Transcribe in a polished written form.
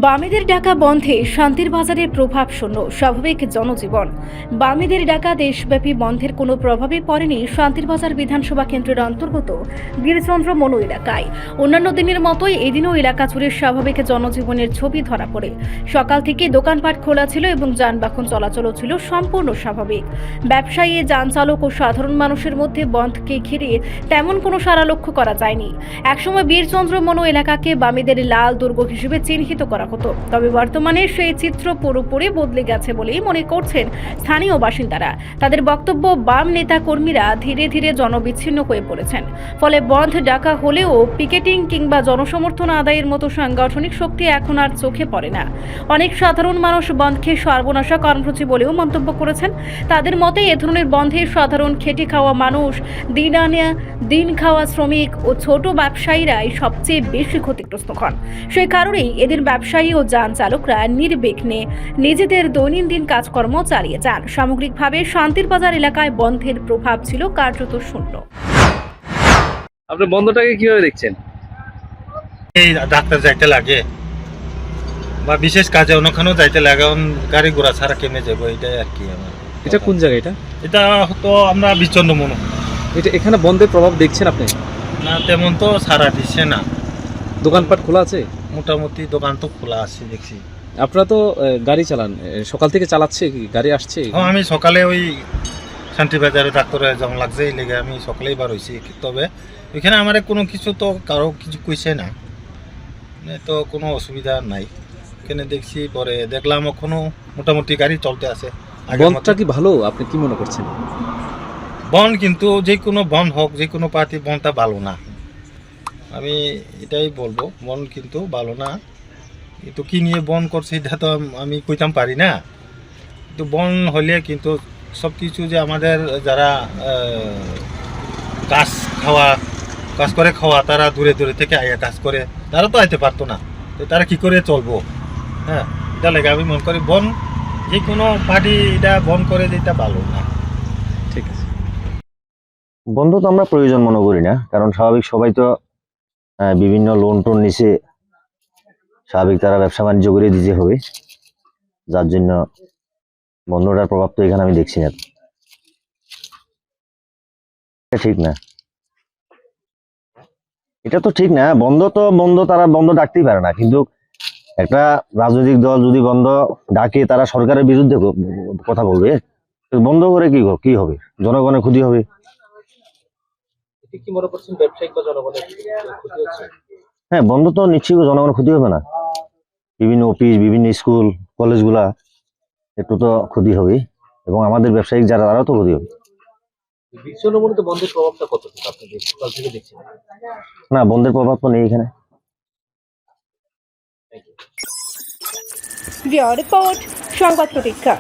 বামেদের ডাকা বন্ধে শান্তির বাজারের প্রভাব শূন্য স্বাভাবিক জনজীবন। বামেদের ডাকা দেশব্যাপী বন্ধের কোনো প্রভাবই পড়েনি শান্তির বাজার বিধানসভা কেন্দ্রের অন্তর্গত বীরচন্দ্র মনু এলাকায়। অন্যান্য দিনের মতোই এদিনও এলাকা জুড়ে স্বাভাবিক জনজীবনের ছবি ধরা পড়ে। সকাল থেকে দোকানপাট খোলা ছিল এবং যানবাহন চলাচলও ছিল সম্পূর্ণ স্বাভাবিক। ব্যবসায়ী, যান চালক ও সাধারণ মানুষের মধ্যে বন্ধকে ঘিরে তেমন কোনো সাড়া লক্ষ্য করা যায়নি। একসময় বীরচন্দ্র মনু এলাকাকে বামেদের লাল দুর্গ হিসেবে চিহ্নিত করা হতো, তবে বর্তমানে সেই চিত্র পুরোপুরি বদলে গেছে বলেই মনে করছেন স্থানীয় বাসিন্দারা। তাদের বক্তব্য, বাম নেতা কর্মীরা ধীরে ধীরে জনবিচ্ছিন্ন হয়ে পড়েছেন। ফলে বন্ধ ডাকা হলেও পিকেটিং কিংবা জনসমর্থন আদায়ের মতো সাংগঠনিক শক্তি এখন আর চোখে পড়ে না। অনেক সাধারণ মানুষ বন্ধকে সর্বনাশা কর্মসূচি বলেও মন্তব্য করেছেন। তাদের মতে এ ধরনের বন্ধে সাধারণ খেটে খাওয়া মানুষ, দিন আনা দিন খাওয়া শ্রমিক ও ছোট ব্যবসায়ীরাই সবচেয়ে বেশি ক্ষতিগ্রস্ত হন। সেই কারণেই এদের ব্যবসায়ী ও যান চালকরা নির্বিঘ্নে নিজেদের দৈনন্দিন কাজকর্ম চালিয়ে যান। সামগ্রিকভাবে শান্তির বাজার এলাকায় বন্ধের প্রভাব ছিল কার্যত শূন্য। আপনি বন্ধটাকে কিভাবে দেখছেন? এই ডাক্তার যাইতে লাগে বা বিশেষ কাজে অন্যখানেও যাইতে লাগে, গাড়ি ঘোড়া ছাড়া কেমনে যাবো, এটাই আর কি আমার। এটা কোন জায়গা? এটা তো আমরা বিচন্দ্র মনু। এটা এখানে বন্ধের প্রভাব দেখছেন আপনি? না, তেমন তো সারা দিচ্ছে না। দোকানপাট খোলা আছে? মোটামুটি দোকান তো খোলা আছে দেখছি। আপনারা তো গাড়ি চালান, সকাল থেকে চালাচ্ছে কি গাড়ি আসছে? আমি সকালে ওই শান্তিবাজারে ডাক্তারে যেমন লাগছে এই লেগে আমি সকালেই বার হয়েছি। তবে ওইখানে আমার কোনো কিছু তো কারো কিছু কইছে না, তো কোনো অসুবিধা নাই। এখানে দেখছি, পরে দেখলাম এখনো মোটামুটি গাড়ি চলতে আছে। বন্ধটা কি ভালো, আপনি কি মনে করছেন? বন কিন্তু যে কোনো বন হোক, যে কোনো পার্টি, বনটা ভালো না। আমি এটাই বলবো, বন কিন্তু ভালো না। কিন্তু কি নিয়ে বন করছে এটা তো আমি কইতাম পারি না। কিন্তু বন হলে কিন্তু সব কিছু যে আমাদের যারা কাজ করে খাওয়া, তারা দূরে দূরে থেকে আয়া কাজ করে, তারা তো আইতে পারতো না। তো তারা কি করে চলবো? হ্যাঁ, এটা লাগে আমি মনে করি বন যে কোনো পার্টি এটা বন করে যেটা ভালো না। ঠিক আছে, বন্ধ তো আমরা প্রয়োজন মনে করি না, কারণ স্বাভাবিক সবাই তো বিভিন্ন লোন টোন নিচে স্বাভাবিক তারা ব্যবসা বাণিজ্য করে দিতে হবে, যার জন্য বন্ধটার প্রভাব তো এখানে আমি দেখছি না। ঠিক না, এটা তো ঠিক না। বন্ধ তারা বন্ধ ডাকতেই পারে না, কিন্তু একটা রাজনৈতিক দল যদি বন্ধ ডাকে, তারা সরকারের বিরুদ্ধে কথা বলবে। বন্ধ করে কি হবে? জনগণের ক্ষতি হবে। কি মনে করছেন, ব্যবসায়িক বা জনগণের ক্ষতি হচ্ছে? হ্যাঁ, বন্ধ তো নিশ্চয়ই জনগণের ক্ষতি হবে না। বিভিন্ন অফিস, বিভিন্ন স্কুল কলেজগুলা একটু তো ক্ষতি হবে, এবং আমাদের ব্যবসায়িক যারা, তারাও তো ক্ষতি হবে। বন্ধের প্রভাবটা কতটুকু আপনি সকাল থেকে দেখছেন? না, বন্ধের প্রভাব তো নেই এখানে। রিপোর্ট, সংবাদ প্রতীক্ষা।